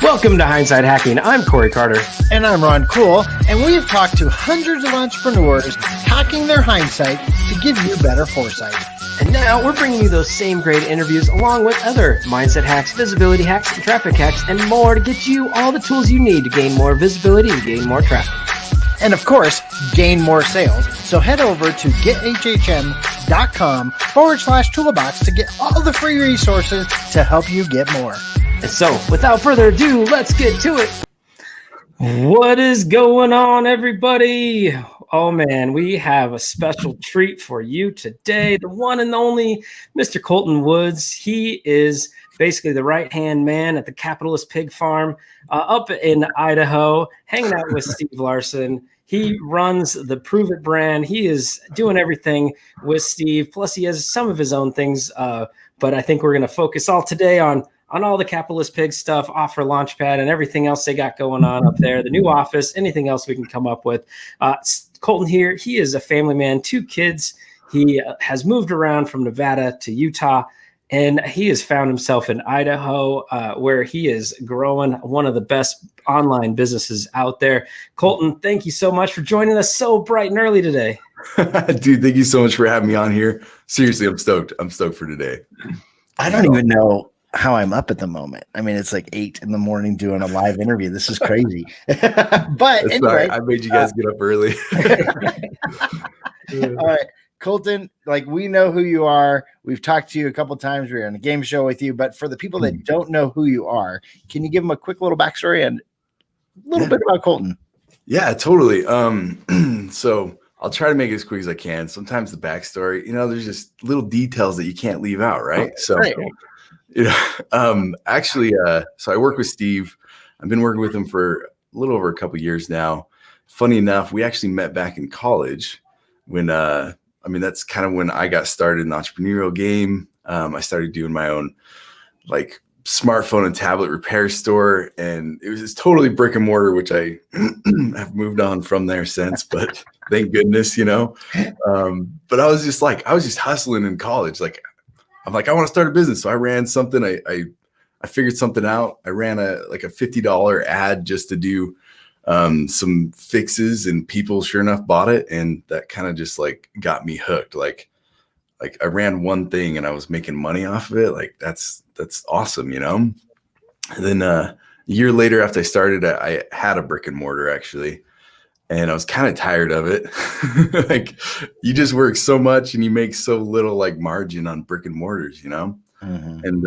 Welcome to Hindsight Hacking. I'm Corey Carter. And I'm Ron Cool, and we've talked to hundreds of entrepreneurs hacking their hindsight to give you better foresight. And now we're bringing you those same great interviews along with other mindset hacks, visibility hacks, and traffic hacks, and more to get you all the tools you need to gain more visibility and gain more traffic. And of course, gain more sales. So head over to gethhm.com/toolbox to get all the free resources to help you get more. And so, without further ado, let's get to it. What is going on, everybody? Oh, man, we have a special treat for you today. The one and only Mr. Coulton Woods. He is basically the right-hand man at the Capitalist Pig Farm up in Idaho, hanging out with Steve Larson. He runs the Prove It brand. He is doing everything with Steve. Plus, he has some of his own things, but I think we're going to focus all today on all the Capitalist Pig stuff, Offer Launchpad, and everything else they got going on up there, the new office, anything else we can come up with. Coulton here, he is a family man, 2 kids. He has moved around from Nevada to Utah, and he has found himself in Idaho, where he is growing one of the best online businesses out there. Coulton, thank you so much for joining us so bright and early today. Dude, thank you so much for having me on here. Seriously, I'm stoked. I'm stoked for today. I don't even know how I'm up at the moment. I mean, it's like 8 a.m. doing a live interview. This is crazy. But anyway, I made you guys get up early. All right, Coulton, like, we know who you are. We've talked to you a couple times. We were on a game show with you, but for the people that don't know who you are, can you give them a quick little backstory and a little bit about Coulton? Yeah, totally. So I'll try to make it as quick as I can. Sometimes the backstory, there's just little details that you can't leave out, right? So, right. So I work with Steve. I've been working with him for a little over a couple years now. Funny enough, we actually met back in college when, that's kind of when I got started in the entrepreneurial game. I started doing my own like smartphone and tablet repair store, and it was just totally brick and mortar, which I have moved on from there since, but thank goodness, but I was just hustling in college. I'm like, I want to start a business. So I ran something. I figured something out. I ran a $50 ad just to do some fixes, and people sure enough bought it. And that kind of just got me hooked. Like I ran one thing and I was making money off of it. Like that's awesome, And then a year later after I started, I had a brick and mortar actually. And I was kind of tired of it. You just work so much and you make so little margin on brick and mortars, Mm-hmm. And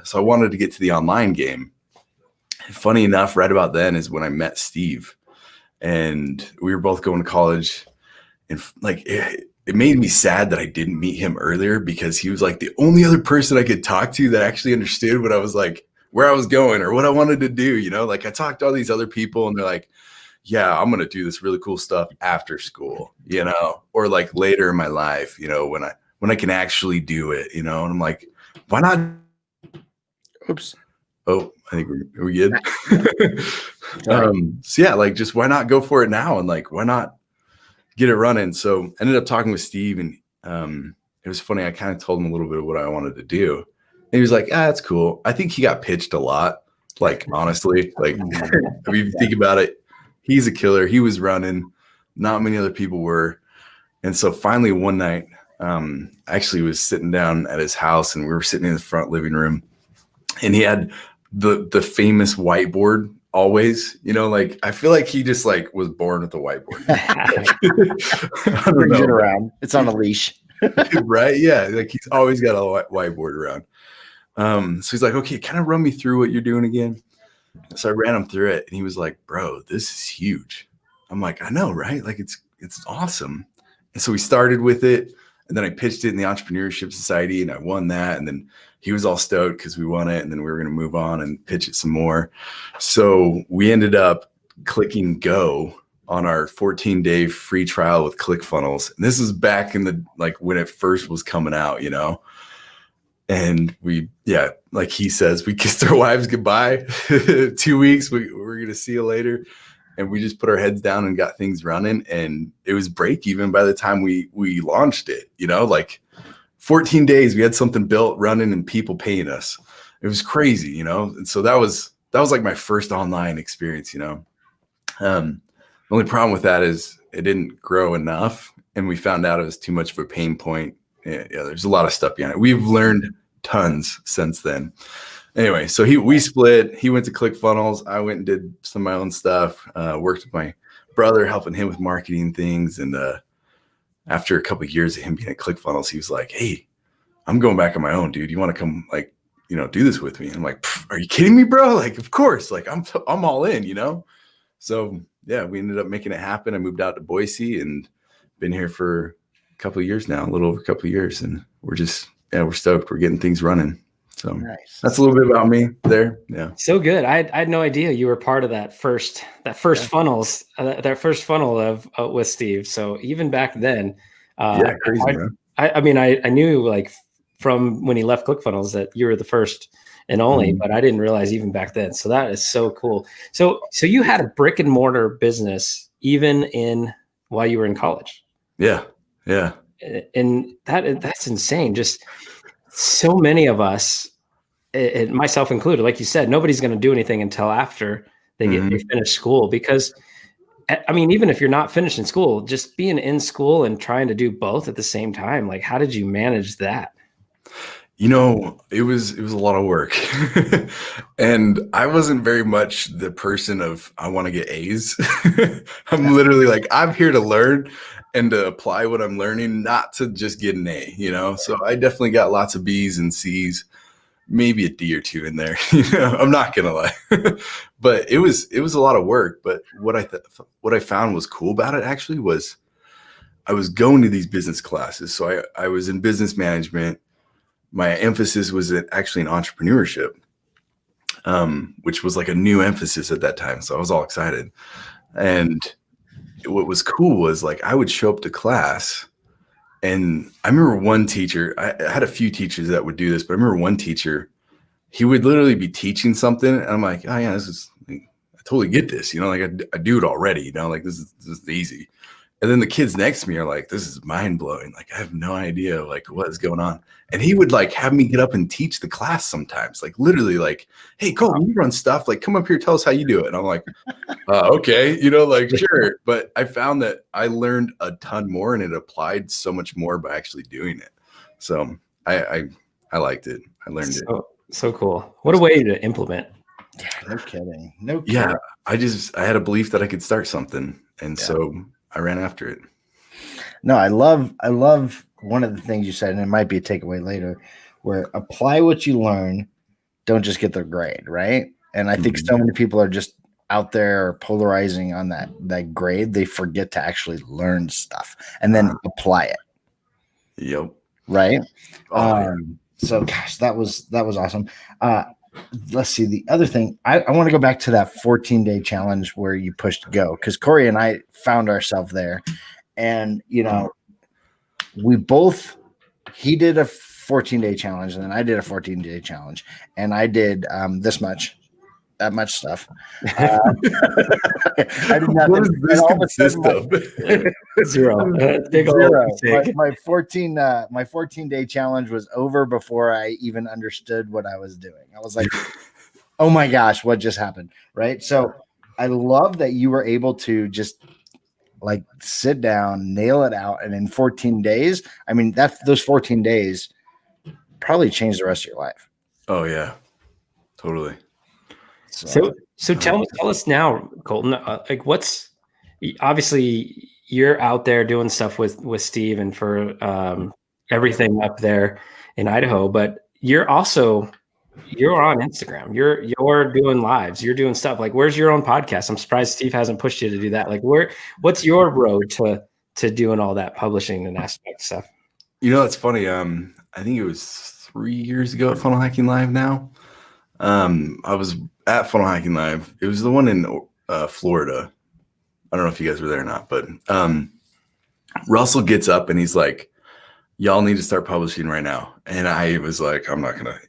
so I wanted to get to the online game. And funny enough, right about then is when I met Steve, and we were both going to college. And it made me sad that I didn't meet him earlier, because he was the only other person I could talk to that actually understood what I was where I was going or what I wanted to do. I talked to all these other people and they're like, yeah, I'm going to do this really cool stuff after school, or later in my life, when I can actually do it, and I'm like, why not? Oops. Oh, I think we're good. So yeah, just why not go for it now? And why not get it running? So I ended up talking with Steve, and it was funny. I kind of told him a little bit of what I wanted to do. And he was like, that's cool. I think he got pitched a lot. Honestly, if you think about it, he's a killer. He was running. Not many other people were. And so finally one night, I actually was sitting down at his house, and we were sitting in the front living room, and he had the famous whiteboard always, I feel like he just was born with a whiteboard. I don't know. It around. It's on a leash. Right. Yeah. He's always got a whiteboard around. So he's like, okay, kind of run me through what you're doing again. So I ran him through it, and he was like, bro, this is huge. I'm like, I know, right? It's awesome. And so we started with it, and then I pitched it in the Entrepreneurship Society, and I won that. And then he was all stoked because we won it, and then we were going to move on and pitch it some more. So we ended up clicking go on our 14-day free trial with ClickFunnels. And this was back in the, when it first was coming out, And we, like he says, we kissed our wives goodbye. 2 weeks, we're going to see you later. And we just put our heads down and got things running. And it was break even by the time we launched it, 14 days, we had something built, running, and people paying us. It was crazy, And so that was that was like my first online experience, you know. The only problem with that is it didn't grow enough, and we found out it was too much of a pain point. Yeah, there's a lot of stuff behind it. We've learned tons since then. Anyway, so we split. He went to ClickFunnels. I went and did some of my own stuff. Worked with my brother, helping him with marketing things. And after a couple of years of him being at ClickFunnels, he was like, "Hey, I'm going back on my own, dude. You want to come, like, you know, do this with me?" And I'm like, "Are you kidding me, bro? Like, of course. Like, I'm all in, you know." So yeah, we ended up making it happen. I moved out to Boise and been here for a couple of years now, a little over a couple of years, and we're stoked. We're getting things running. So Nice. that's a little bit about me there. Yeah. So good. I had no idea you were part of that first funnel of with Steve. So even back then, Crazy, man. I mean, I knew like from when he left ClickFunnels that you were the first and only, but I didn't realize even back then. So that is so cool. So you had a brick and mortar business even while you were in college. Yeah. Yeah. And that's insane. Just so many of us, myself included, like you said, nobody's going to do anything until after they finish school, because I mean, even if you're not finishing school, just being in school and trying to do both at the same time, like, how did you manage that? You know, it was a lot of work. And I wasn't very much the person of, I want to get A's. I'm literally like, I'm here to learn and to apply what I'm learning, not to just get an A, you know? So I definitely got lots of B's and C's, maybe a D or two in there. You know, I'm not going to lie, but it was a lot of work. But what I found was cool about it actually was I was going to these business classes. So I was in business management. My emphasis was actually in entrepreneurship, which was like a new emphasis at that time. So I was all excited. And what was cool was, like, I would show up to class, and I remember one teacher, I had a few teachers that would do this, but I remember one teacher, he would literally be teaching something. And I'm like, oh yeah, this is, like, I totally get this, you know, like I do it already, you know, like this is easy. And then the kids next to me are like, this is mind blowing. Like, I have no idea like what is going on. And he would like have me get up and teach the class sometimes, like literally like, hey, Cole, you run stuff, like come up here, tell us how you do it. And I'm like, okay, you know, like sure. But I found that I learned a ton more, and it applied so much more by actually doing it. So I liked it. I learned it. So cool. What a way to implement. Yeah, no kidding. No kidding. Yeah. I had a belief that I could start something. And so I ran after it. No, I love one of the things you said, and it might be a takeaway later, where apply what you learn, don't just get the grade, right? And I think so many people are just out there polarizing on that grade. They forget to actually learn stuff and then apply it. Yep. Right. So gosh, that was awesome. Let's see. The other thing, I want to go back to that 14-day challenge where you pushed go, because Corey and I found ourselves there, and you know, he did a 14-day challenge, and then I did a 14-day challenge, and I did that much stuff. I did not. What does this consist of? Zero. My 14-day challenge was over before I even understood what I was doing. I was like, oh my gosh, what just happened? Right. So I love that you were able to just like sit down, nail it out. And in 14 days, I mean, those 14 days probably changed the rest of your life. Oh yeah, totally. So tell us now, Coulton, like obviously you're out there doing stuff with Steve and for everything up there in Idaho, but you're on Instagram. You're doing lives. You're doing stuff. Like, where's your own podcast? I'm surprised Steve hasn't pushed you to do that. Like, what's your road to doing all that publishing and aspect stuff? You know, it's funny. I think it was 3 years ago at Funnel Hacking Live now. I was at Funnel Hacking Live. It was the one in Florida. I don't know if you guys were there or not, but Russell gets up and he's like, y'all need to start publishing right now. And I was like,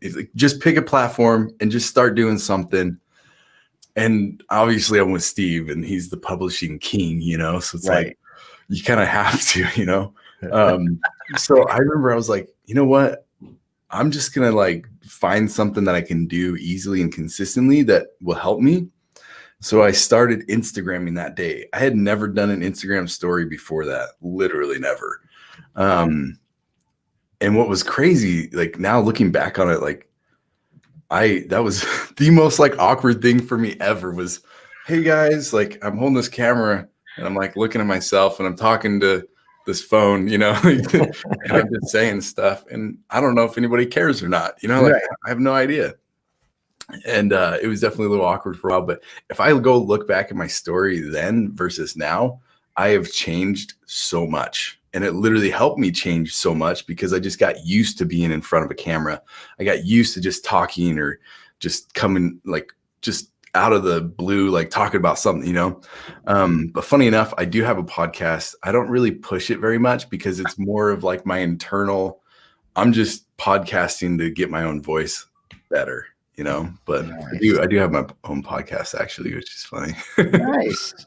he's like, just pick a platform and just start doing something. And obviously I'm with Steve and he's the publishing king, you know? So it's like, you kind of have to, you know? So I remember I was like, you know what? I'm just gonna like find something that I can do easily and consistently that will help me. So I started Instagramming that day. I had never done an Instagram story before that, literally never. And what was crazy, like now looking back on it, like that was the most like awkward thing for me ever was, hey guys, like I'm holding this camera and I'm like looking at myself and I'm talking to this phone, you know, and I'm just saying stuff and I don't know if anybody cares or not, you know, like I have no idea. And it was definitely a little awkward for a while, but if I go look back at my story then versus now, I have changed so much. And it literally helped me change so much because I just got used to being in front of a camera. I got used to just talking or just coming like just out of the blue, like talking about something, you know? But funny enough, I do have a podcast. I don't really push it very much because it's more of like my internal, I'm just podcasting to get my own voice better. You know, but nice. I do have my own podcast actually, which is funny.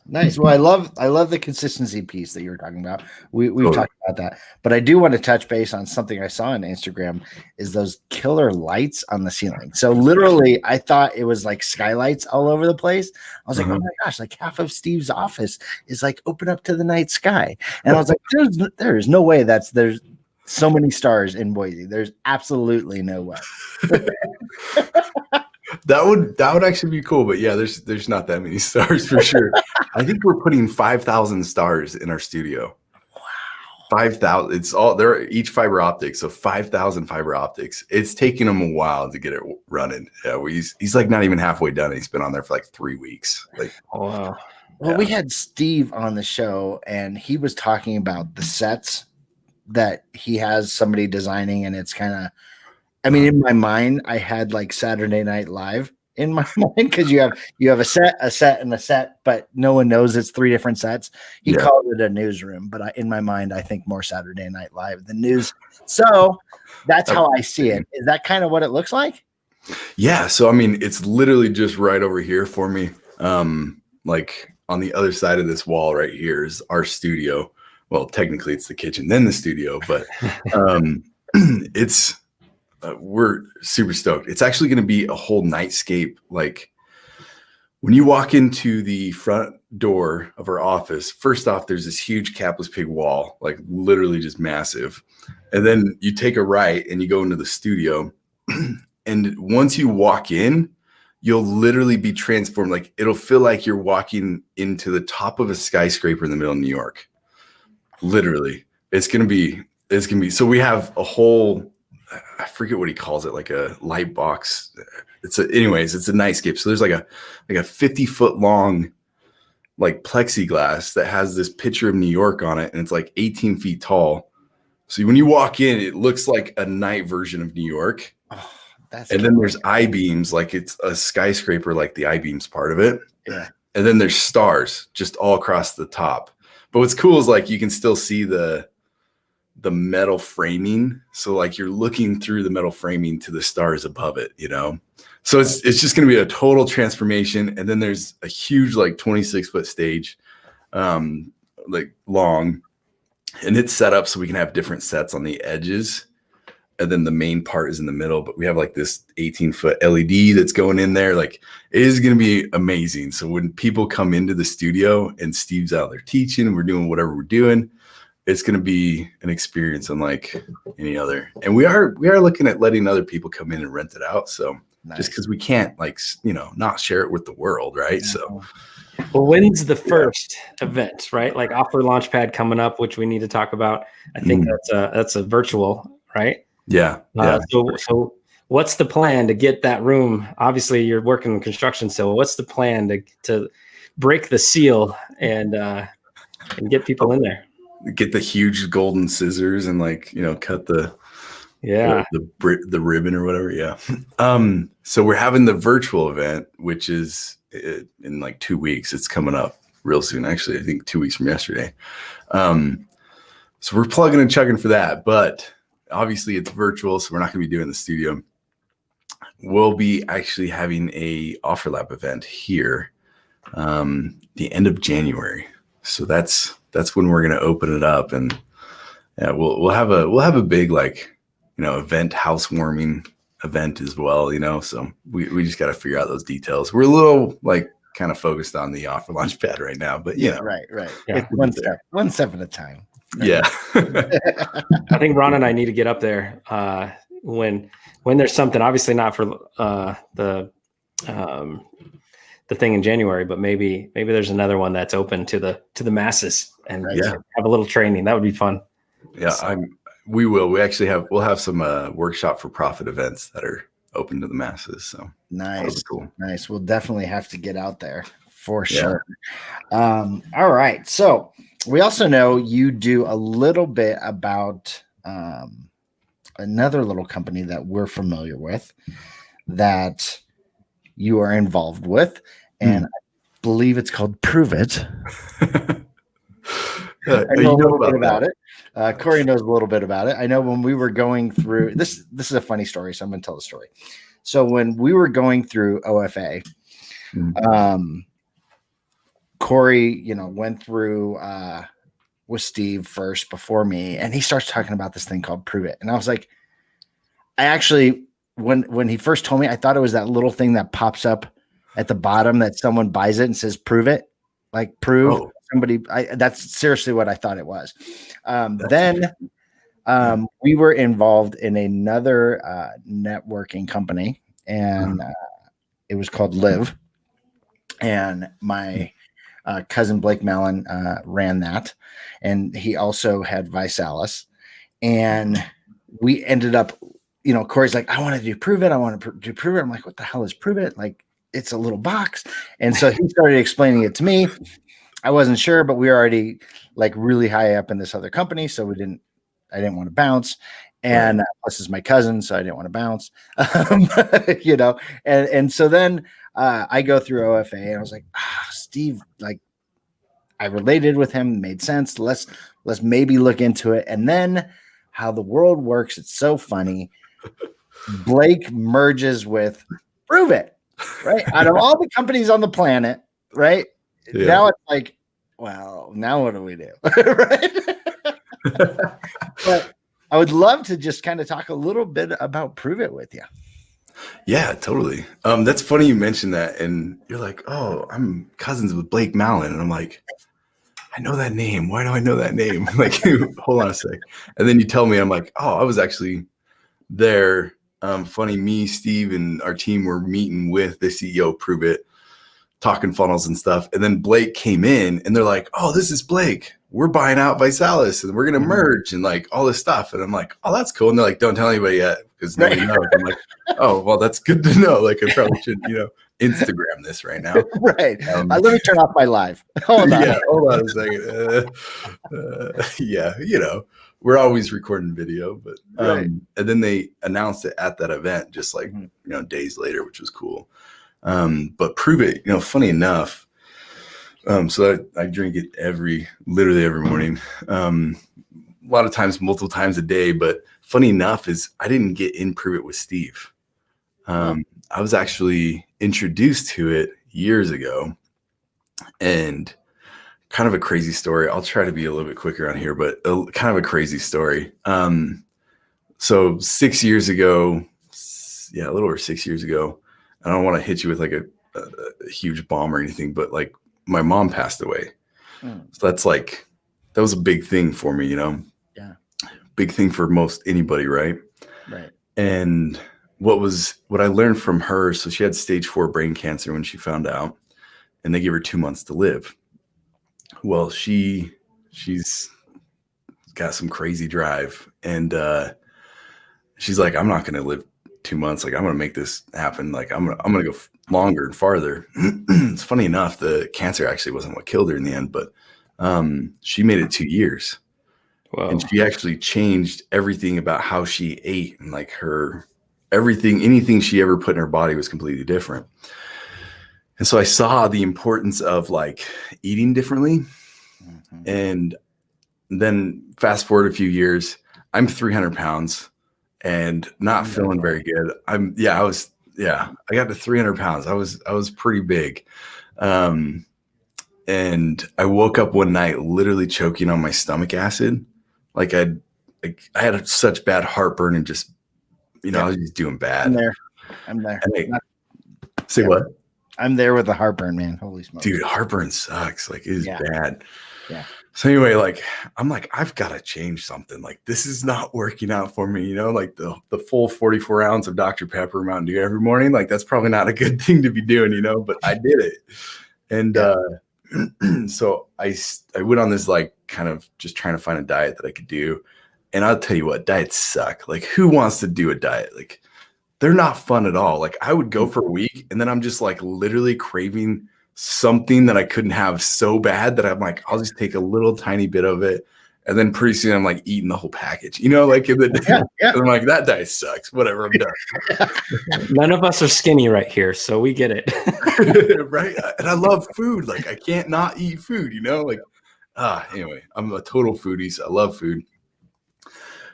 Nice. Well, I love the consistency piece that you were talking about. We've talked about that, but I do want to touch base on something I saw on Instagram is those killer lights on the ceiling. So literally, I thought it was like skylights all over the place. I was like, oh my gosh, like half of Steve's office is like open up to the night sky, and I was like, there's no way there's so many stars in Boise. There's absolutely no way. That would actually be cool, but yeah, there's not that many stars for sure. I think we're putting 5,000 stars in our studio. Wow, 5,000. It's all they're each fiber optic, so 5,000 fiber optics. It's taking him a while to get it running. Yeah, he's like not even halfway done. He's been on there for like 3 weeks. Like, oh wow. Well, we had Steve on the show, and he was talking about the sets that he has somebody designing, and it's kind of. I mean, in my mind, I had like Saturday Night Live in my mind because you have a set, and a set, but no one knows it's 3 different sets. He called it a newsroom, but in my mind, I think more Saturday Night Live than news. So that's how I see it. Is that kind of what it looks like? Yeah. So I mean, it's literally just right over here for me. Like on the other side of this wall right here is our studio. Well, technically, it's the kitchen, then the studio, but it's. We're super stoked. It's actually going to be a whole nightscape. Like when you walk into the front door of our office, first off, there's this huge capless pig wall, like literally just massive. And then you take a right and you go into the studio. And once you walk in, you'll literally be transformed. Like it'll feel like you're walking into the top of a skyscraper in the middle of New York. Literally. It's going to be, so we have a whole, I forget what he calls it, like a light box. Anyways, it's a nightscape. So there's like a 50-foot long, like plexiglass that has this picture of New York on it. And it's like 18 feet tall. So when you walk in, it looks like a night version of New York. Oh, then there's I-beams, like it's a skyscraper, like the I-beams part of it. Yeah. And then there's stars just all across the top. But what's cool is like, you can still see the metal framing. So like you're looking through the metal framing to the stars above it, you know? So it's just going to be a total transformation. And then there's a huge, like 26-foot stage, like long, and it's set up so we can have different sets on the edges. And then the main part is in the middle, but we have like this 18-foot LED that's going in there. Like it is going to be amazing. So when people come into the studio and Steve's out there teaching and we're doing whatever we're doing, it's going to be an experience unlike any other. And we are looking at letting other people come in and rent it out. So just because we can't like, you know, not share it with the world. Right. Yeah. So, well, when's the first event, right? Like Offer Launchpad coming up, which we need to talk about. I think that's a virtual, right? Yeah. So what's the plan to get that room? Obviously you're working in construction. So what's the plan to break the seal and get people in there? Get the huge golden scissors and like, you know, cut the ribbon or whatever. Yeah. So we're having the virtual event, which is in like 2 weeks. It's coming up real soon. Actually, I think 2 weeks from yesterday. So we're plugging and chugging for that, but obviously it's virtual. So we're not gonna be doing the studio. We'll be actually having a Offer Lab event here, the end of January. So that's when we're going to open it up, and yeah, we'll have a big like event, housewarming event as well, so we just got to figure out those details. We're a little like kind of focused on the offer launch pad right now, but right. Yeah. It's one step at a time. Yeah. I think Ron and I need to get up there when there's something, obviously not for the thing in January, but maybe there's another one that's open to the masses and have a little training. That would be fun. Yeah, So, we will. We'll have some workshop for profit events that are open to the masses. So nice, cool. Nice. We'll definitely have to get out there for sure. All right. So we also know you do a little bit about another little company that we're familiar with that you are involved with, and I believe it's called Prove It. I know a little bit about it. Corey knows a little bit about it. I know when we were going through this is a funny story, so I'm going to tell the story. So when we were going through OFA, Corey, went through with Steve first before me, and he starts talking about this thing called Prove It. And I was like, I actually, when he first told me, I thought it was that little thing that pops up at the bottom that someone buys it and says, prove it, like prove. Oh. That's seriously what I thought it was. Then we were involved in another networking company, and it was called Live. And my cousin Blake Mallon ran that, and he also had Visalis. And we ended up, Corey's like, I want to do Prove It. I want to do Prove It. I'm like, what the hell is Prove It? Like, it's a little box. And so he started explaining it to me. I wasn't sure, but we were already like really high up in this other company. So I didn't want to bounce. And plus is my cousin, so I didn't want to bounce, and so then I go through OFA and I was like, Steve, like I related with him, made sense. Let's maybe look into it. And then how the world works, it's so funny. Blake merges with Prove It, right? Out of all the companies on the planet, right? Yeah. Now it's like, well, now what do we do? Right? But I would love to just kind of talk a little bit about Prove It with you. Yeah, totally. That's funny you mentioned that. And you're like, oh, I'm cousins with Blake Mallon. And I'm like, I know that name. Why do I know that name? Like, hold on a sec. And then you tell me, I'm like, oh, I was actually there. Funny, me, Steve, and our team were meeting with the CEO of Prove It, talking funnels and stuff. And then Blake came in and they're like, oh, this is Blake. We're buying out Visalis and we're going to merge and like all this stuff. And I'm like, oh, that's cool. And they're like, don't tell anybody yet because nobody knows. I'm like, oh, well, that's good to know. Like I probably should, Instagram this right now. Right. Let me turn off my live. Hold on. Yeah, hold on a second. We're always recording video, but and then they announced it at that event just like, days later, which was cool. But Prove It, funny enough. So I drink it literally every morning. A lot of times, multiple times a day. But funny enough is I didn't get in Prove It with Steve. I was actually introduced to it years ago, and kind of a crazy story. I'll try to be a little bit quicker on here, but kind of a crazy story. So 6 years ago, a little over 6 years ago, I don't want to hit you with like a huge bomb or anything, but like my mom passed away. So that was a big thing for me, Yeah. Big thing for most anybody. Right. Right. And what I learned from her. So she had stage 4 brain cancer when she found out, and they gave her 2 months to live. Well, she's got some crazy drive, and she's like, I'm not going to live 2 months. Like, I'm going to make this happen. Like, I'm going to go longer and farther. It's funny enough, the cancer actually wasn't what killed her in the end, but she made it 2 years. Wow. And she actually changed everything about how she ate, and like anything she ever put in her body was completely different. And so I saw the importance of like eating differently. Mm-hmm. And then fast forward a few years, I'm 300 pounds and not feeling very good. I got to 300 pounds. I was pretty big. And I woke up one night literally choking on my stomach acid. Like like I had such bad heartburn and just, I was just doing bad. I'm there. Say what? I'm there with the heartburn, man. Holy smokes. Dude, heartburn sucks. Like, it is bad. Yeah. So anyway, like, I'm like, I've got to change something. Like, this is not working out for me, like the full 44 ounce of Dr. Pepper Mountain Dew every morning. Like, that's probably not a good thing to be doing, but I did it. And so I went on this, like, kind of just trying to find a diet that I could do. And I'll tell you what, diets suck. Like, who wants to do a diet? Like, they're not fun at all. Like, I would go for a week and then I'm just like literally craving something that I couldn't have so bad that I'm like, I'll just take a little tiny bit of it. And then pretty soon I'm like eating the whole package, like, and I'm like, that diet sucks. Whatever, I'm done. None of us are skinny right here, so we get it. Right. And I love food. Like, I can't not eat food, like, anyway, I'm a total foodie. So I love food.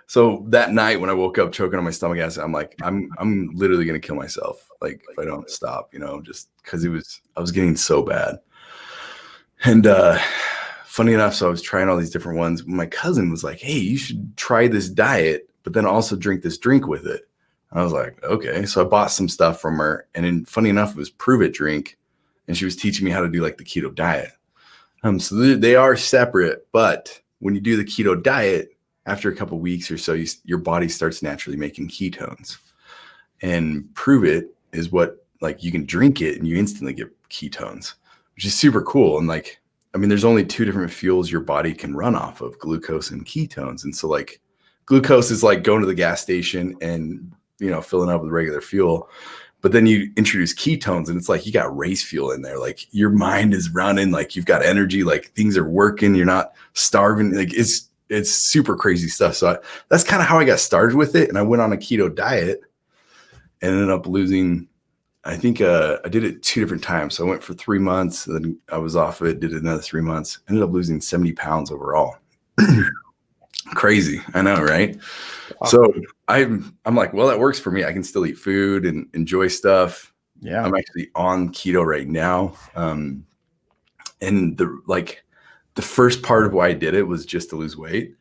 So that night when I woke up choking on my stomach acid, I'm like, I'm literally going to kill myself. Like, if I don't stop, just because I was getting so bad. And, funny enough, so I was trying all these different ones. My cousin was like, hey, you should try this diet, but then also drink this drink with it. I was like, okay. So I bought some stuff from her. And then funny enough, it was Prove It drink. And she was teaching me how to do like the keto diet. So they are separate, but when you do the keto diet, after a couple of weeks or so, your body starts naturally making ketones. And Prove It is what, like, you can drink it and you instantly get ketones, which is super cool. And like, I mean, there's only two different fuels your body can run off of, glucose and ketones. And so like glucose is like going to the gas station and, filling up with regular fuel. But then you introduce ketones and it's like you got race fuel in there. Like, your mind is running, like you've got energy, like things are working. You're not starving. Like, it's super crazy stuff. So that's kind of how I got started with it. And I went on a keto diet and ended up losing, I think I did it 2 different times. So I went for 3 months, and then I was off of it, did it another 3 months, ended up losing 70 pounds overall. Crazy. I know, right? Wow. So I'm like, well, that works for me. I can still eat food and enjoy stuff. Yeah. I'm actually on keto right now. And the first part of why I did it was just to lose weight.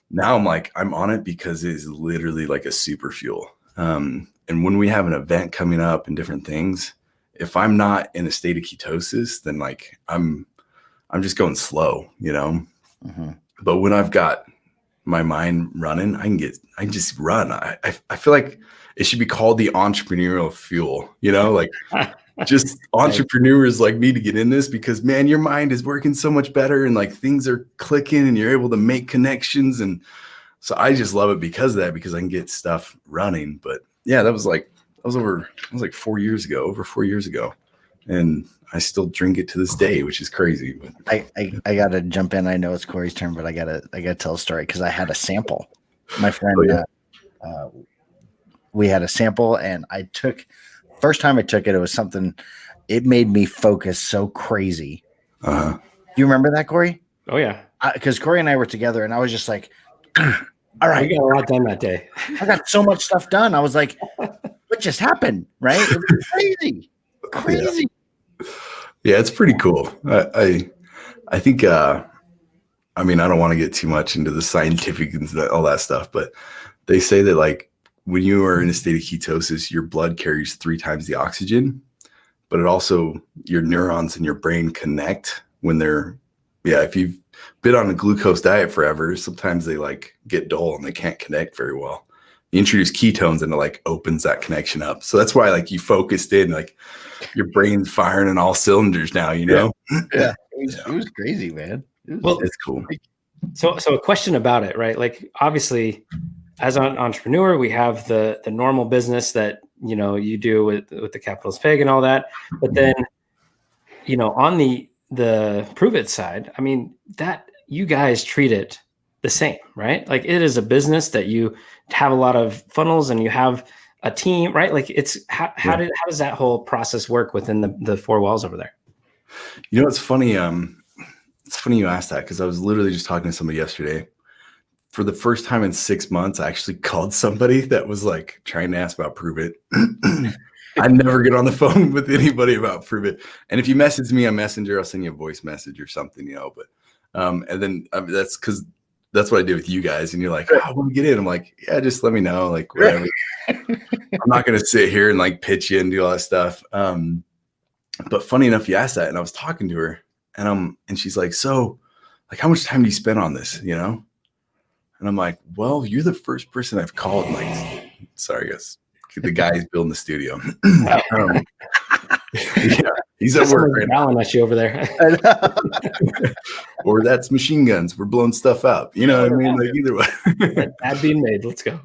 Now I'm like, I'm on it because it is literally like a super fuel. And when we have an event coming up and different things, if I'm not in a state of ketosis, then like I'm just going slow, Mm-hmm. But when I've got my mind running, I can just run. I feel like it should be called the entrepreneurial fuel, like just entrepreneurs like me to get in this, because man, your mind is working so much better and like things are clicking and you're able to make connections. And so I just love it because of that, because I can get stuff running. But yeah, that was like 4 years ago, over 4 years ago. And I still drink it to this day, which is crazy. But I gotta jump in. I know it's Corey's turn, but I gotta tell a story because I had a sample. My friend, we had a sample, and first time I took it, it was something. It made me focus so crazy. Uh-huh. You remember that, Corey? Oh yeah. Because Corey and I were together, and I was just like, "All right, we got a lot done that day. I got so much stuff done." I was like, "What just happened?" Right? It was crazy. Yeah, it's pretty cool. I think. I mean, I don't want to get too much into the scientific and all that stuff, but they say that like when you are in a state of ketosis, your blood carries 3 times the oxygen, but it also, your neurons in your brain connect when they're, if you've been on a glucose diet forever, sometimes they like get dull and they can't connect very well. You introduce ketones and it like opens that connection up. So that's why like you focused in, like your brain's firing in all cylinders now, Yeah. It was crazy, man. It's cool. So a question about it, right? Like obviously as an entrepreneur, we have the normal business that, you do with the capitalist pig and all that. But then, on the Prove It side, I mean, that you guys treat it the same, right? Like it is a business that you have a lot of funnels and you have a team, right? Like it's how does that whole process work within the 4 walls over there? It's funny. It's funny you asked that, because I was literally just talking to somebody yesterday. For the first time in 6 months, I actually called somebody that was like trying to ask about Prove It. I never get on the phone with anybody about Prove It. And if you message me on Messenger, I'll send you a voice message or something, But and then that's because that's what I did with you guys. And you're like, oh, I want to get in. I'm like, yeah, just let me know. Like, whatever. I'm not going to sit here and like pitch you and do all that stuff. But funny enough, you asked that, and I was talking to her, and she's like, so like, how much time do you spend on this? You know? And I'm like, well, you're the first person I've called. Like, sorry, guys, the guy's building the studio. Yeah, he's at work right now. At you over there. Or that's machine guns. We're blowing stuff up. You know what I mean? Like either way. Ad being made. Let's go.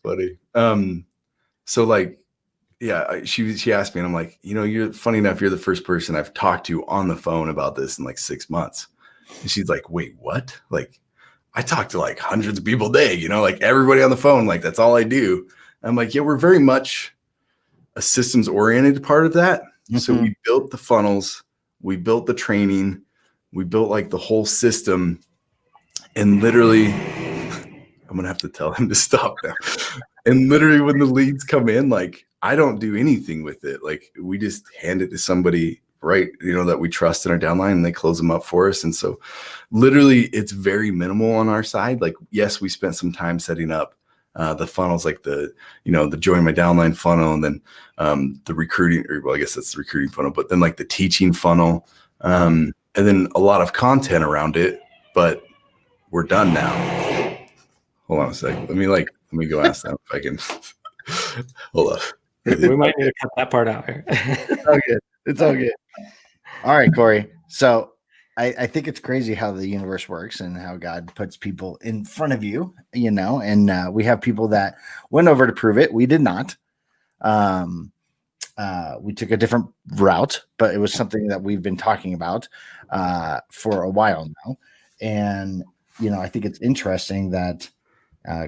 Funny. So like, yeah, she asked me, and I'm like, you know, you're funny enough. You're the first person I've talked to on the phone about this in like 6 months. And she's like, wait, what? Like, I talk to like hundreds of people a day, you know, like everybody on the phone. Like, that's all I do. And I'm like, yeah, we're very much a systems oriented part of that. Mm-hmm. So we built the funnels, we built the training, we built like the whole system. And literally, I'm going to have to tell him to stop now. And literally when the leads come in, like I don't do anything with it. Like we just hand it to somebody, right, you know, that we trust in our downline, and they close them up for us. And so literally it's very minimal on our side. Like, yes, we spent some time setting up the funnels, like the join my downline funnel, and then the recruiting, or well, I guess that's the recruiting funnel, but then like the teaching funnel, and then a lot of content around it, but we're done now. Hold on a second. Let me go ask them if I can. Hold up. We might need to cut that part out here. It's all good. It's all good. All right, Corey. So I think it's crazy how the universe works and how God puts people in front of you, you know, and we have people that went over to prove it. We did not. We took a different route, but it was something that we've been talking about for a while now. And, you know, I think it's interesting that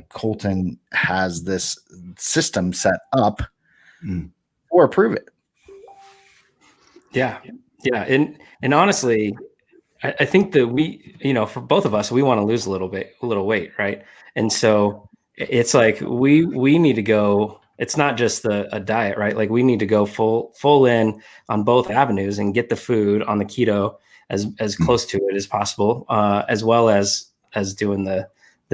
Coulton has this system set up for Prove It. Yeah. Yeah. And honestly, I think that we, you know, for both of us, we want to lose a little weight. Right. And so it's like, we need to go, it's not just a diet, right? Like we need to go full in on both avenues and get the food on the keto as close to it as possible, as well as doing the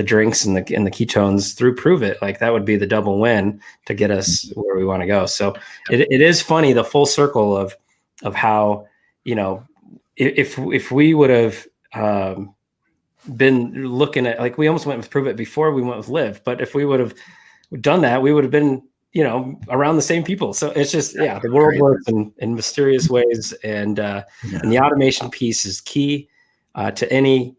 drinks and the ketones through Prove It. Like that would be the double win to get us where we want to go. So it is funny, the full circle of how, you know, if we would have been looking at, like we almost went with Prove It before we went with Live, but if we would have done that, we would have been, you know, around the same people. So it's just, the world works in mysterious ways. And the automation piece is key to any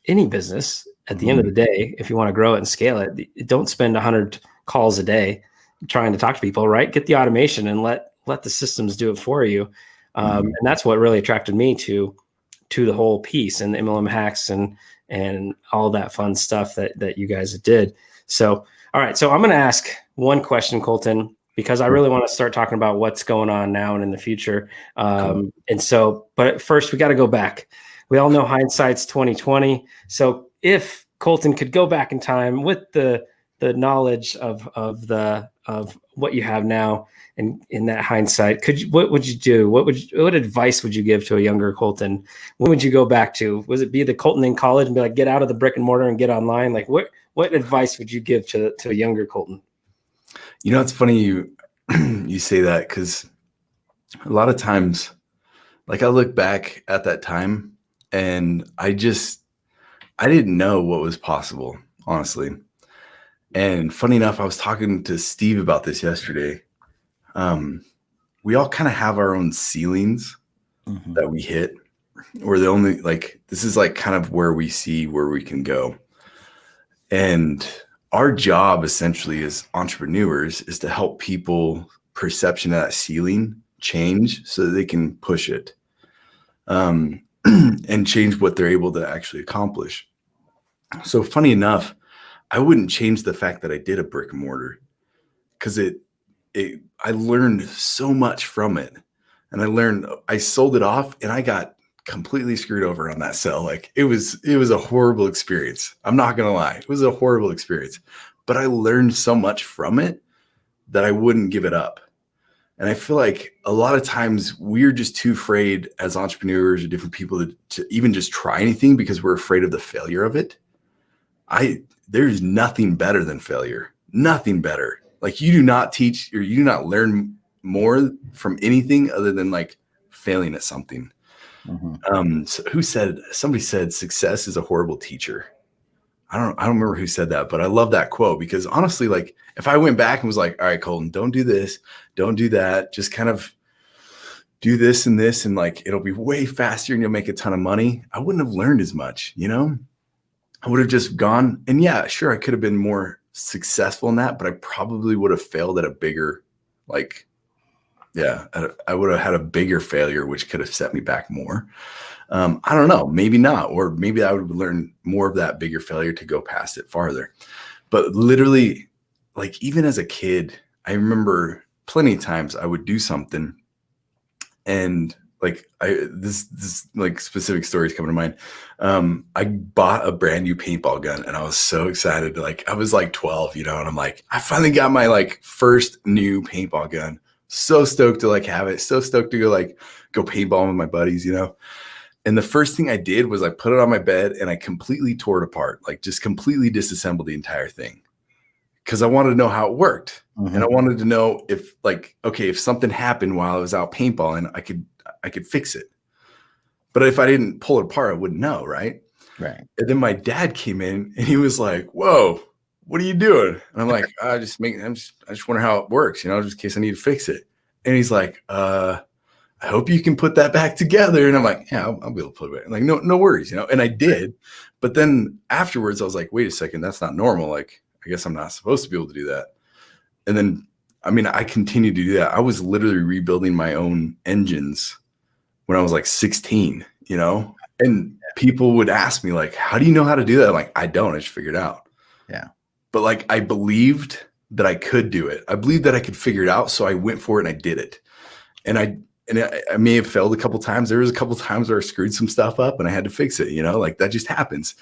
business. At the end of the day, if you want to grow it and scale it, don't spend 100 calls a day trying to talk to people, right? Get the automation and let the systems do it for you. And that's what really attracted me to the whole piece and the MLM hacks and all that fun stuff that you guys did. So, all right. So I'm going to ask one question, Coulton, because I really want to start talking about what's going on now and in the future. And so, but first we got to go back. We all know hindsight's 2020. So if Coulton could go back in time with the knowledge of what you have now, and in that hindsight, what would you do? What advice would you give to a younger Coulton? When would you go back to? Was it be the Coulton in college and be like, get out of the brick and mortar and get online? Like what advice would you give to a younger Coulton? You know, it's funny you say that, because a lot of times, like I look back at that time and I didn't know what was possible, honestly. And funny enough, I was talking to Steve about this yesterday. We all kind of have our own ceilings that we hit. We're the only, like, this is like kind of where we see where we can go. And our job essentially as entrepreneurs is to help people perception of that ceiling change so that they can push it and change what they're able to actually accomplish. So funny enough, I wouldn't change the fact that I did a brick and mortar, because I learned so much from it. And I sold it off and I got completely screwed over on that sell. Like it was a horrible experience. I'm not going to lie. It was a horrible experience, but I learned so much from it that I wouldn't give it up. And I feel like a lot of times we're just too afraid as entrepreneurs or different people to even just try anything because we're afraid of the failure of it. there's nothing better than failure. Nothing better. Like you do not teach or you do not learn more from anything other than like failing at something. So somebody said success is a horrible teacher. I don't remember who said that, but I love that quote because honestly, like if I went back and was like, all right, Coulton, don't do this, don't do that, just kind of do this and this, and like, it'll be way faster and you'll make a ton of money. I wouldn't have learned as much, you know, I would have just gone and yeah, sure. I could have been more successful in that, but I probably would have failed at a bigger, like, yeah, I would have had a bigger failure, which could have set me back more. I don't know, maybe not, or maybe I would learn more of that bigger failure to go past it farther. But literally, like even as a kid, I remember plenty of times I would do something and like this like specific stories coming to mind. I bought a brand new paintball gun and I was so excited to I was like 12, you know, and I'm like, I finally got my like first new paintball gun. So stoked to like have it, so stoked to go paintball with my buddies, you know. And the first thing I did was I put it on my bed and I completely tore it apart, like just completely disassembled the entire thing. Cause I wanted to know how it worked. And I wanted to know if like, okay, if something happened while I was out paintballing, I could fix it. But if I didn't pull it apart, I wouldn't know. Right. Right. And then my dad came in and he was like, whoa, what are you doing? And I'm like, I just wonder how it works, you know, just in case I need to fix it. And he's like, I hope you can put that back together. And I'm like, yeah, I'll be able to put it back. Like, no worries, you know? And I did. But then afterwards I was like, wait a second, that's not normal. Like, I guess I'm not supposed to be able to do that. And then, I mean, I continued to do that. I was literally rebuilding my own engines when I was like 16, you know? And people would ask me like, how do you know how to do that? I'm like, I don't, I just figured it out. Yeah. But like, I believed that I could do it. I believed that I could figure it out. So I went for it and I did it. And I may have failed a couple times. There was a couple times where I screwed some stuff up and I had to fix it, you know, like that just happens.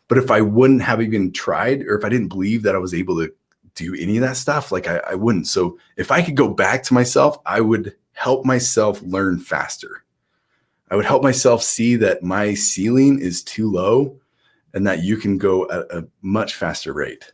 But if I wouldn't have even tried, or if I didn't believe that I was able to do any of that stuff, like I wouldn't. So if I could go back to myself, I would help myself learn faster. I would help myself see that my ceiling is too low and that you can go at a much faster rate.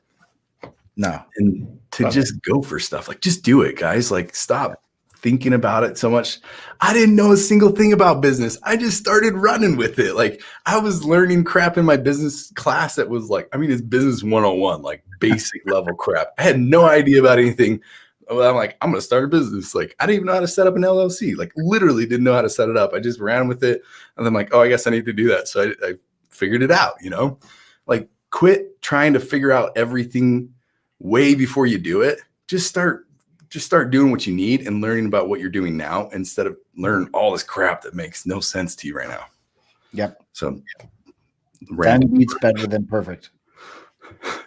No. And to just go for stuff, like just do it, guys. Like stop thinking about it so much. I didn't know a single thing about business. I just started running with it. Like I was learning crap in my business class that was like, I mean, it's business 101, like basic level crap. I had no idea about anything. I'm like, I'm going to start a business. Like I didn't even know how to set up an LLC. Like literally didn't know how to set it up. I just ran with it. And then like, oh, I guess I need to do that. So I figured it out, you know, like quit trying to figure out everything way before you do it. Just start doing what you need and learning about what you're doing now instead of learn all this crap that makes no sense to you right now. Yep. So done beats better than perfect.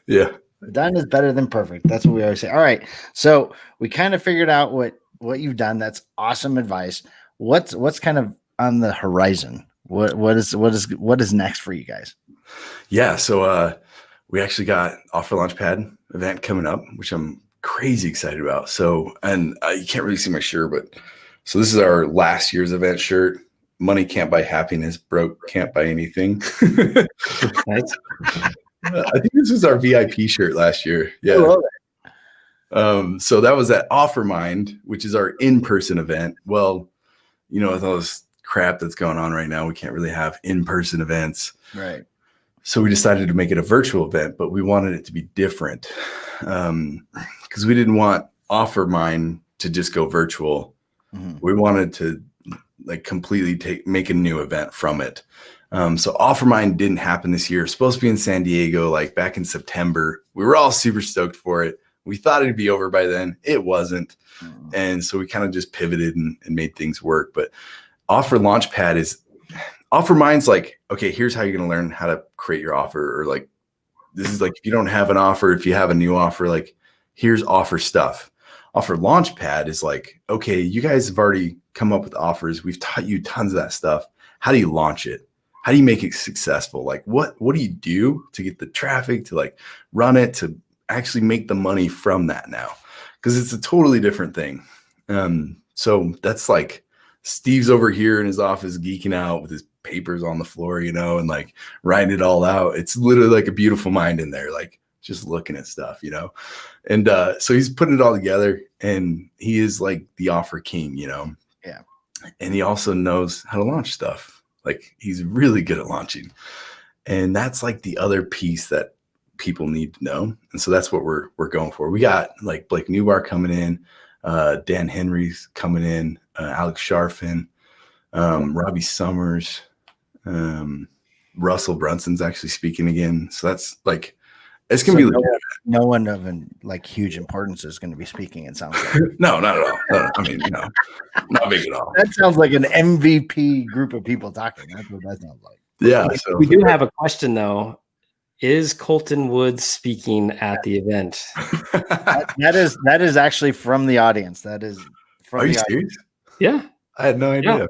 Yeah. Done is better than perfect. That's what we always say. All right. So we kind of figured out what you've done. That's awesome advice. What's kind of on the horizon? What is next for you guys? Yeah. So we actually got Offer Launchpad event coming up, which I'm crazy excited about. So, and you can't really see my shirt, but so this is our last year's event shirt. Money can't buy happiness, broke can't buy anything. Nice. I think this was our VIP shirt last year. Yeah. So that was at OfferMind, which is our in-person event. Well, you know, with all this crap that's going on right now, we can't really have in-person events. Right. So we decided to make it a virtual event, but we wanted it to be different. Because we didn't want OfferMind to just go virtual. We wanted to like completely make a new event from it. So OfferMind didn't happen this year. It was supposed to be in San Diego, like back in September. We were all super stoked for it. We thought it'd be over by then. It wasn't. And so we kind of just pivoted and made things work. But Offer Launchpad OfferMind's like, okay, here's how you're going to learn how to create your offer. Or like, this is like, if you don't have an offer, if you have a new offer, like here's offer stuff. Offer Launchpad is like, okay, you guys have already come up with offers. We've taught you tons of that stuff. How do you launch it? How do you make it successful? Like what do you do to get the traffic, to like run it, to actually make the money from that now? Because it's a totally different thing. So that's like Steve's over here in his office geeking out with his papers on the floor, and like writing it all out. It's literally like a beautiful mind in there, like just looking at stuff, and so he's putting it all together, and he is like the offer king, Yeah. And he also knows how to launch stuff. Like he's really good at launching, and that's like the other piece that people need to know. And so that's what we're going for. We got like Blake Newbar coming in, Dan Henry's coming in, Alex Sharfin, Robbie Summers, Russell Brunson's actually speaking again. So that's like, it's gonna be no one of like huge importance is going to be speaking. It sounds like no, not at all. No, I mean, no, not big at all. That sounds like an MVP group of people talking. That's what that sounds like. Yeah. So we do have a question though. Is Coulton Woods speaking at the event? that is actually from the audience. That is from Are you the serious? Yeah. I had no idea.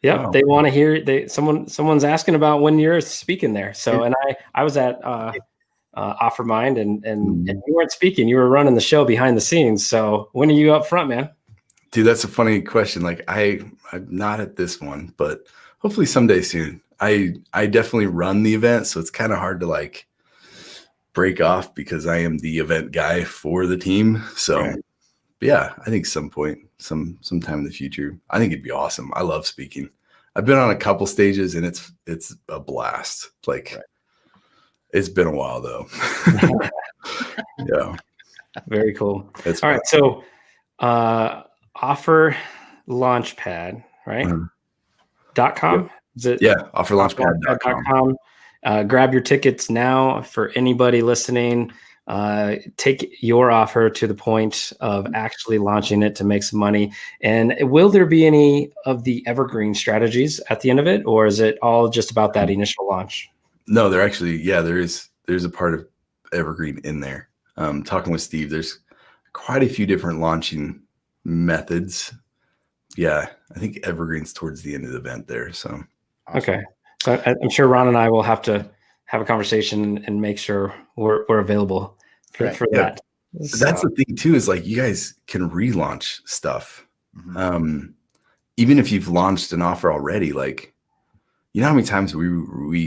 Yeah. Wow. They want to hear someone's asking about when you're speaking there. So, and I was at Offermind and you weren't speaking, you were running the show behind the scenes. So when are you up front, man? Dude, that's a funny question. Like I'm not at this one, but hopefully someday soon. I definitely run the event, so it's kind of hard to like break off because I am the event guy for the team. So right. Yeah, I think sometime in the future, I think it'd be awesome. I love speaking. I've been on a couple stages and it's a blast. Like right. It's been a while though. Yeah. Very cool. That's all right. So offer launchpad, right? .com. Yeah. Is it? Yeah. Offerlaunchpad.com. Grab your tickets now for anybody listening. Take your offer to the point of actually launching it to make some money. And will there be any of the evergreen strategies at the end of it, or is it all just about that initial launch? No, there actually, there's a part of evergreen in there. Talking with Steve, there's quite a few different launching methods. Yeah, I think evergreen's towards the end of the event there. So okay, so I'm sure Ron and I will have to have a conversation and make sure we're available for that. So. That's the thing too, is like you guys can relaunch stuff. Mm-hmm. Even if you've launched an offer already, like, you know how many times we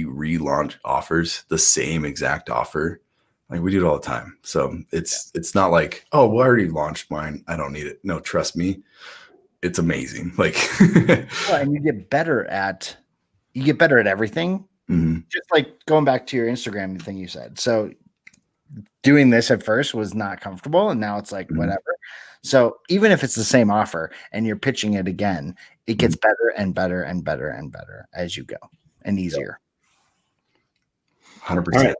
relaunch offers, the same exact offer? Like we do it all the time. So it's not like, oh, we already launched mine, I don't need it. No, trust me, it's amazing. Like, well, and you get better at everything. Mm-hmm. Just like going back to your Instagram thing you said. So doing this at first was not comfortable, and now it's like whatever. So even if it's the same offer and you're pitching it again, it gets better and better and better and better as you go, and easier. 100%. All right.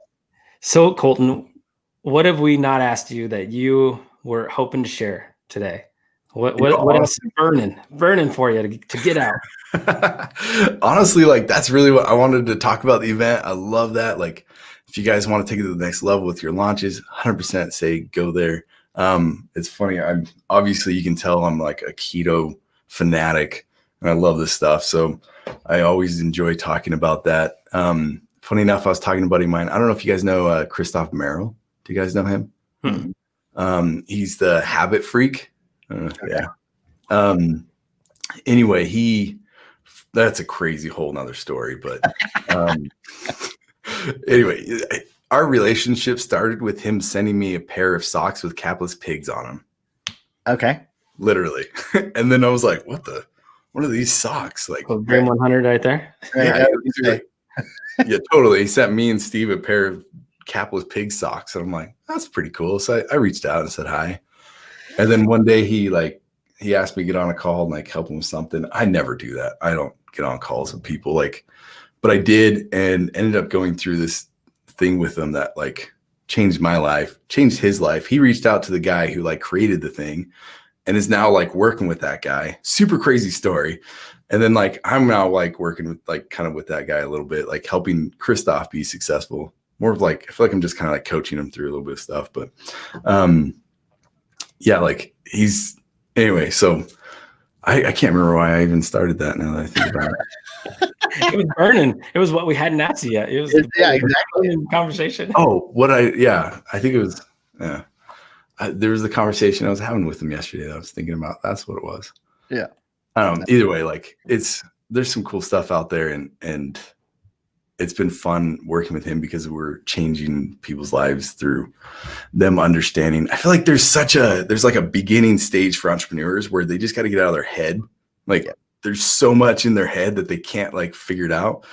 So Coulton, what have we not asked you that you were hoping to share today? What else is burning for you to get out? Honestly, like that's really what I wanted to talk about the event. I love that. Like if you guys want to take it to the next level with your launches, 100% say go there. It's funny. I'm obviously, you can tell I'm like a keto fanatic and I love this stuff. So I always enjoy talking about that. Funny enough, I was talking to a buddy of mine. I don't know if you guys know Christoph Merrill. Do you guys know him? Mm-hmm. He's the habit freak. Yeah. Anyway, that's a crazy whole nother story, but anyway, our relationship started with him sending me a pair of socks with capless pigs on them. Okay. Literally. And then I was like, what are these socks? Like Dream 100 right there. Yeah, totally. He sent me and Steve a pair of capless pig socks. And I'm like, that's pretty cool. So I reached out and said hi. And then one day he asked me to get on a call and like help him with something. I never do that. I don't get on calls with people, but I did, and ended up going through this thing with him that like changed my life, changed his life. He reached out to the guy who like created the thing and is now like working with that guy. Super crazy story. And then like, I'm now like working with like kind of with that guy a little bit, like helping Christoph be successful. More of like, I feel like I'm just kind of like coaching him through a little bit of stuff, but yeah, like anyway, so I can't remember why I even started that now that I think about it. It was burning. It was what we hadn't asked yet. It was exactly conversation. Oh, I think it was, there was the conversation I was having with him yesterday that I was thinking about. That's what it was. Yeah. Either way, like it's there's some cool stuff out there, and it's been fun working with him because we're changing people's lives through them understanding. I feel like there's like a beginning stage for entrepreneurs where they just got to get out of their head. Like there's so much in their head that they can't like figure it out.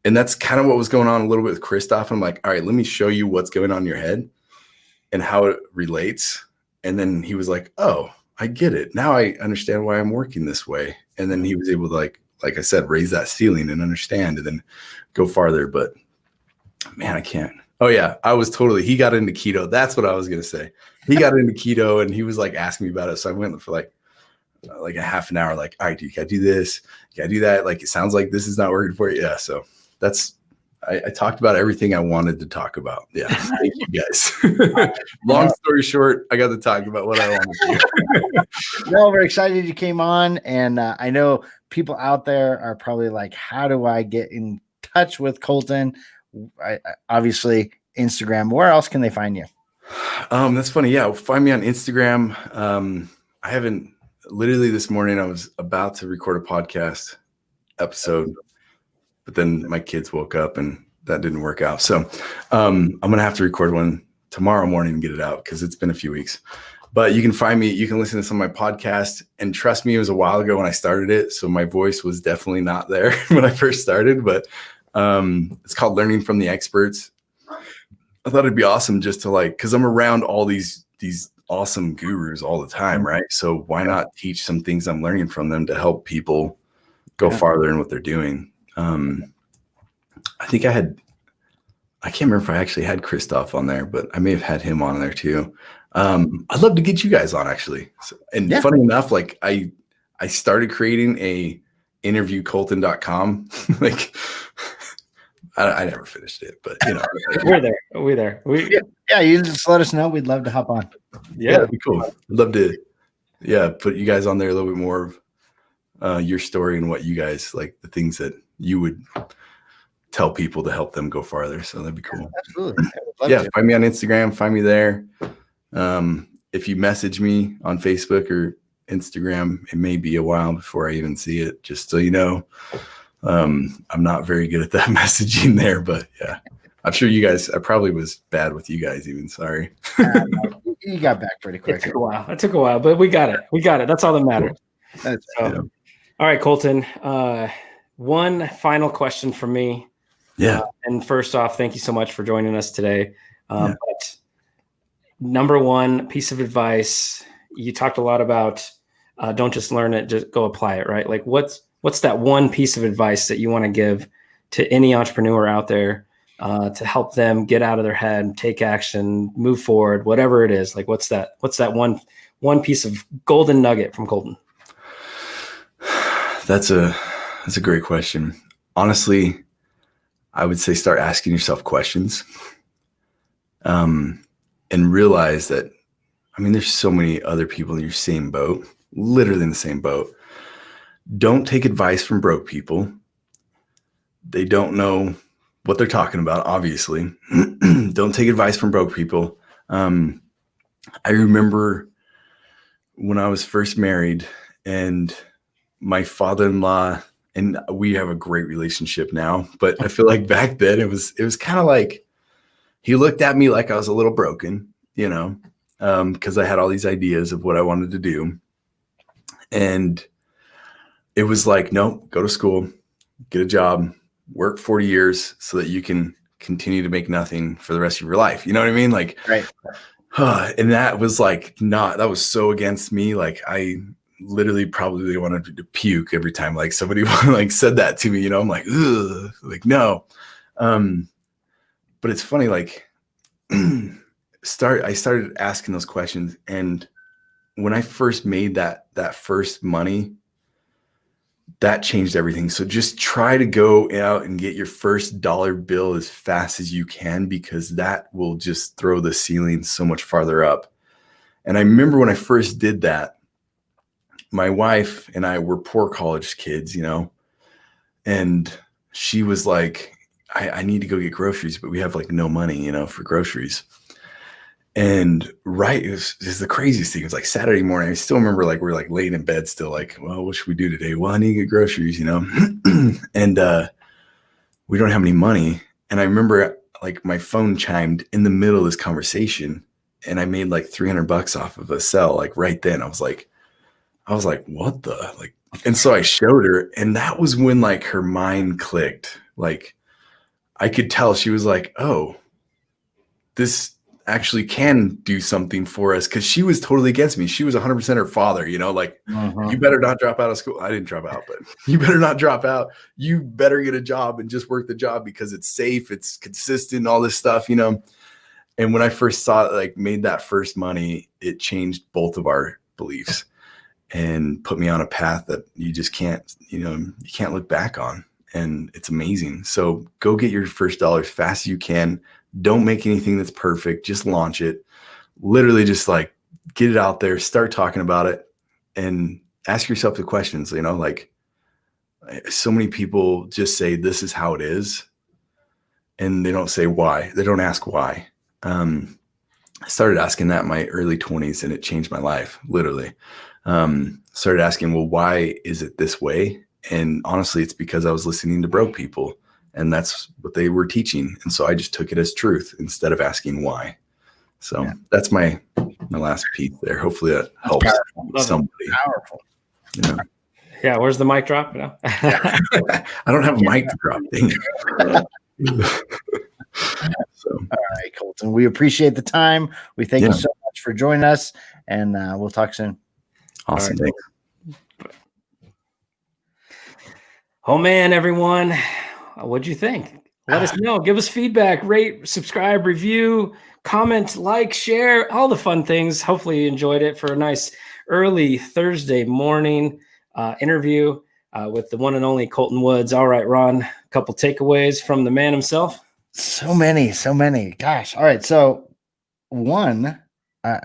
And that's kind of what was going on a little bit with Christoph. I'm like, all right, let me show you what's going on in your head and how it relates. And then he was like, oh, I get it. Now I understand why I'm working this way. And then he was able to like I said, raise that ceiling and understand and then go farther. But man, I can't. Oh yeah. He got into keto. That's what I was going to say. He got into keto and he was like asking me about it. So I went for like a half an hour, like, all right, dude, you gotta do this. You gotta do that. Like, it sounds like this is not working for you. Yeah. So I talked about everything I wanted to talk about. Yeah. Thank you guys. Long story short, I got to talk about what I wanted to do. Well, we're excited you came on. And I know people out there are probably like, how do I get in touch with Coulton? Obviously, Instagram. Where else can they find you? That's funny. Yeah. Find me on Instagram. I haven't literally this morning, I was about to record a podcast episode, but then my kids woke up and that didn't work out. So I'm going to have to record one tomorrow morning and get it out because it's been a few weeks. But you can find me, you can listen to some of my podcasts, and trust me, it was a while ago when I started it. So my voice was definitely not there when I first started, but it's called Learning from the Experts. I thought it'd be awesome just to like, because I'm around all these awesome gurus all the time, right? So why not teach some things I'm learning from them to help people go farther in what they're doing? I think I can't remember if I actually had Christoph on there, but I may have had him on there too. I'd love to get you guys on actually. So, and funny enough, like I started creating a interviewcoulton.com. Like I never finished it, but you know, we're there. Yeah, you just let us know. We'd love to hop on. Yeah, that'd be cool. I'd love to, put you guys on there a little bit more of your story and what you guys like, the things that you would tell people to help them go farther. So that'd be cool. Absolutely. Find me on Instagram. Find me there. If you message me on Facebook or Instagram, it may be a while before I even see it. Just so you know, I'm not very good at that messaging there, but yeah. I'm sure you guys, I probably was bad with you guys even. Sorry. You got back pretty quick. It took a while, but we got it. That's all that matters. All right, Coulton. One final question from me. Yeah. And first off, thank you so much for joining us today. But number one piece of advice, you talked a lot about don't just learn it, just go apply it, right? Like what's that one piece of advice that you want to give to any entrepreneur out there to help them get out of their head, take action, move forward, whatever it is? Like what's that one piece of golden nugget from Coulton? That's a great question. Honestly, I would say start asking yourself questions, and realize that, I mean, there's so many other people in your same boat, literally in the same boat. Don't take advice from broke people. They don't know what they're talking about, obviously. Don't take advice from broke people. I remember when I was first married and my father-in-law, and we have a great relationship now, but I feel like back then it was kind of like he looked at me like I was a little broken, you know, because I had all these ideas of what I wanted to do. And it was like, no, go to school, get a job, work 40 years so that you can continue to make nothing for the rest of your life. You know what I mean? Like, right. And that was like, that was so against me. Like I literally probably wanted to puke every time like somebody like said that to me, you know. I'm like, ugh, like no. But it's funny, like I started asking those questions, and when I first made that first money, that changed everything. So just try to go out and get your first dollar bill as fast as you can, because that will just throw the ceiling so much farther up. And I remember when I first did that, my wife and I were poor college kids, you know, and she was like, I need to go get groceries, but we have like no money, you know, for groceries. And it was the craziest thing. It was like Saturday morning. I still remember like we're like laying in bed still like, well, what should we do today? Well, I need to get groceries, and we don't have any money. And I remember like my phone chimed in the middle of this conversation, and I made like $300 off of a sell. Like right then I was like, what the like? And so I showed her, and that was when like her mind clicked. Like I could tell she was like, oh, this actually can do something for us, because she was totally against me. She was 100% her father, like you better not drop out of school. I didn't drop out, but you better not drop out. You better get a job and just work the job because it's safe, it's consistent, all this stuff, And when I first saw it, like made that first money, it changed both of our beliefs and put me on a path that you just can't, you can't look back on. And it's amazing. So go get your first dollar as fast as you can. Don't make anything that's perfect. Just launch it. Literally just like get it out there, start talking about it, and ask yourself the questions, like so many people just say, this is how it is. And they don't say why. They don't ask why. I started asking that in my early 20s, and it changed my life, literally. Started asking, well, why is it this way? And honestly, it's because I was listening to broke people, and that's what they were teaching. And so I just took it as truth instead of asking why. So that's my last piece there. Hopefully that helps somebody. Powerful. Yeah. Where's the mic drop? I don't have a mic to drop. So. All right, Coulton. We appreciate the time. We thank you so much for joining us, and we'll talk soon. Awesome. Right. Thanks. Oh man, everyone. What'd you think? Let us know. Give us feedback, rate, subscribe, review, comment, like, share, all the fun things. Hopefully you enjoyed it for a nice early Thursday morning interview with the one and only Coulton Woods. All right, Ron, a couple takeaways from the man himself. So many. Gosh. All right. So one, all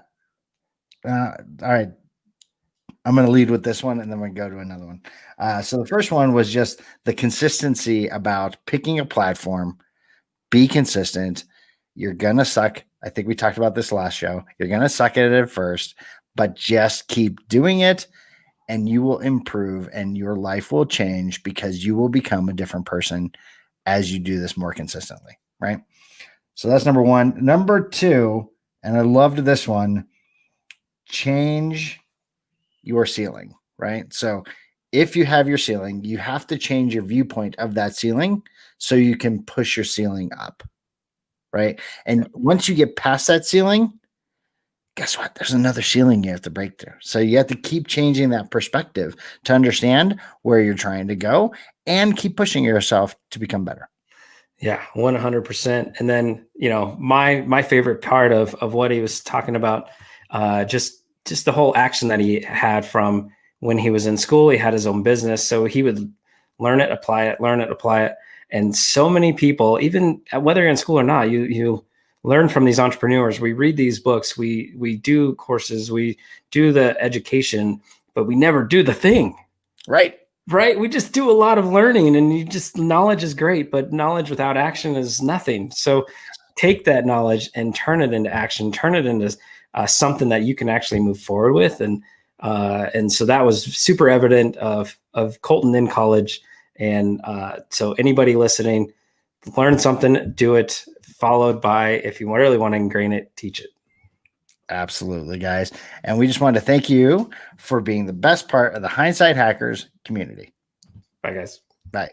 right. I'm going to lead with this one, and then we're going to go to another one. So the first one was just the consistency about picking a platform. Be consistent. You're going to suck. I think we talked about this last show. You're going to suck at it at first, but just keep doing it, and you will improve, and your life will change because you will become a different person as you do this more consistently, right? So that's number one. Number two, and I loved this one, change your ceiling, right? So if you have your ceiling, you have to change your viewpoint of that ceiling so you can push your ceiling up, right? And once you get past that ceiling, guess what? There's another ceiling you have to break through. So you have to keep changing that perspective to understand where you're trying to go and keep pushing yourself to become better. Yeah, 100%. And then, my favorite part of what he was talking about, just the whole action that he had from when he was in school. He had his own business, so he would learn it, apply it. And so many people, even whether you're in school or not, you learn from these entrepreneurs. We read these books, we do courses, we do the education, but we never do the thing. Right. We just do a lot of learning, and knowledge is great, but knowledge without action is nothing. So take that knowledge and turn it into action, turn it into something that you can actually move forward with. And so that was super evident of Coulton in college. And so anybody listening, learn something, do it, followed by, if you really want to ingrain it, teach it. Absolutely, guys. And we just wanted to thank you for being the best part of the Hindsight Hackers community. Bye, guys. Bye.